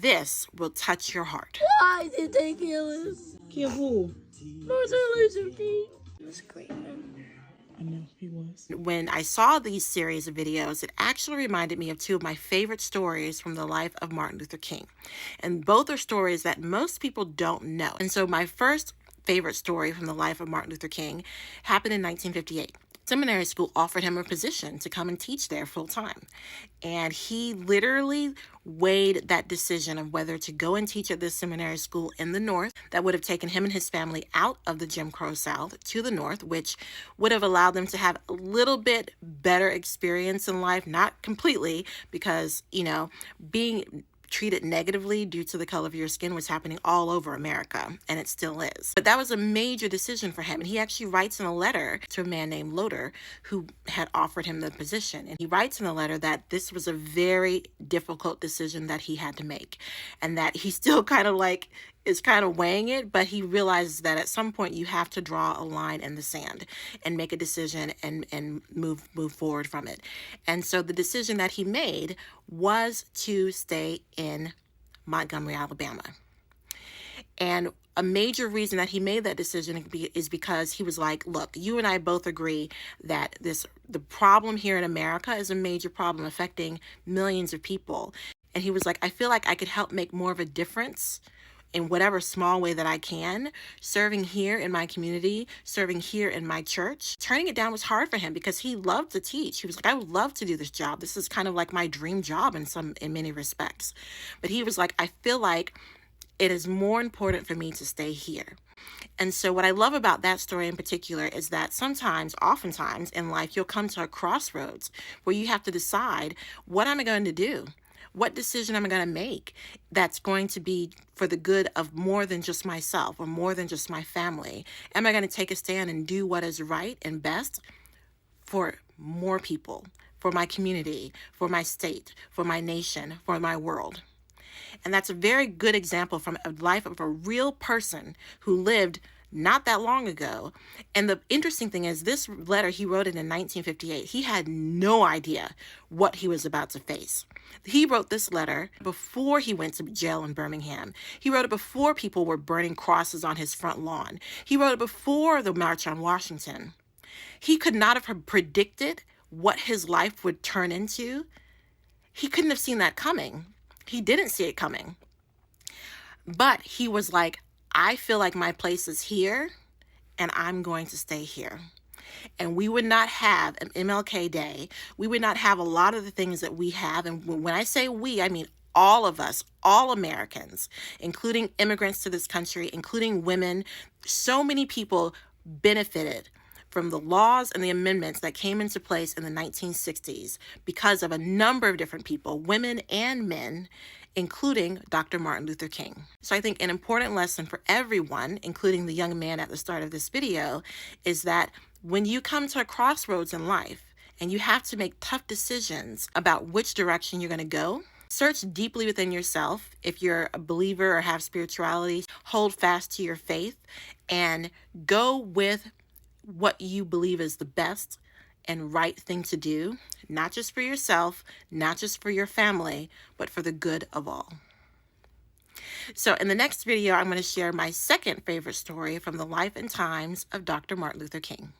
This will touch your heart. Why did they kill him? Kill who? Martin Luther King. He was a great man. I know he was. When I saw these series of videos, it actually reminded me of two of my favorite stories from the life of Martin Luther King. And both are stories that most people don't know. And so my first favorite story from the life of Martin Luther King happened in 1958. Seminary school offered him a position to come and teach there full time. And he literally weighed that decision of whether to go and teach at this seminary school in the North that would have taken him and his family out of the Jim Crow South to the North, which would have allowed them to have a little bit better experience in life, not completely, because, being treated negatively due to the color of your skin was happening all over America, and it still is. But that was a major decision for him, and he actually writes in a letter to a man named Loder who had offered him the position. And he writes in the letter that this was a very difficult decision that he had to make, and that he still is kind of weighing it, but he realizes that at some point you have to draw a line in the sand and make a decision and move forward from it. And so the decision that he made was to stay in Montgomery, Alabama. And a major reason that he made that decision is because he was like, look, you and I both agree that the problem here in America is a major problem affecting millions of people. And he was like, I feel like I could help make more of a difference in whatever small way that I can, serving here in my community, serving here in my church. Turning it down was hard for him because he loved to teach. He was like, I would love to do this job. This is kind of like my dream job in many respects. But he was like, I feel like it is more important for me to stay here. And so what I love about that story in particular is that oftentimes in life, you'll come to a crossroads where you have to decide, what am I going to do? What decision am I going to make that's going to be for the good of more than just myself or more than just my family? Am I going to take a stand and do what is right and best for more people, for my community, for my state, for my nation, for my world? And that's a very good example from a life of a real person who lived not that long ago. And the interesting thing is, this letter, he wrote it in 1958. He had no idea what he was about to face. He wrote this letter before he went to jail in Birmingham. He wrote it before people were burning crosses on his front lawn. He wrote it before the March on Washington. He could not have predicted what his life would turn into. He couldn't have seen that coming. He didn't see it coming. But he was like, I feel like my place is here, and I'm going to stay here. And we would not have an MLK Day. We would not have a lot of the things that we have. And when I say we, I mean all of us, all Americans, including immigrants to this country, including women. So many people benefited from the laws and the amendments that came into place in the 1960s because of a number of different people, women and men, including Dr. Martin Luther King. So I think an important lesson for everyone, including the young man at the start of this video, is that when you come to a crossroads in life and you have to make tough decisions about which direction you're going to go, search deeply within yourself. If you're a believer or have spirituality, hold fast to your faith and go with what you believe is the best and right thing to do, not just for yourself, not just for your family, but for the good of all. So in the next video, I'm going to share my second favorite story from the life and times of Dr. Martin Luther King.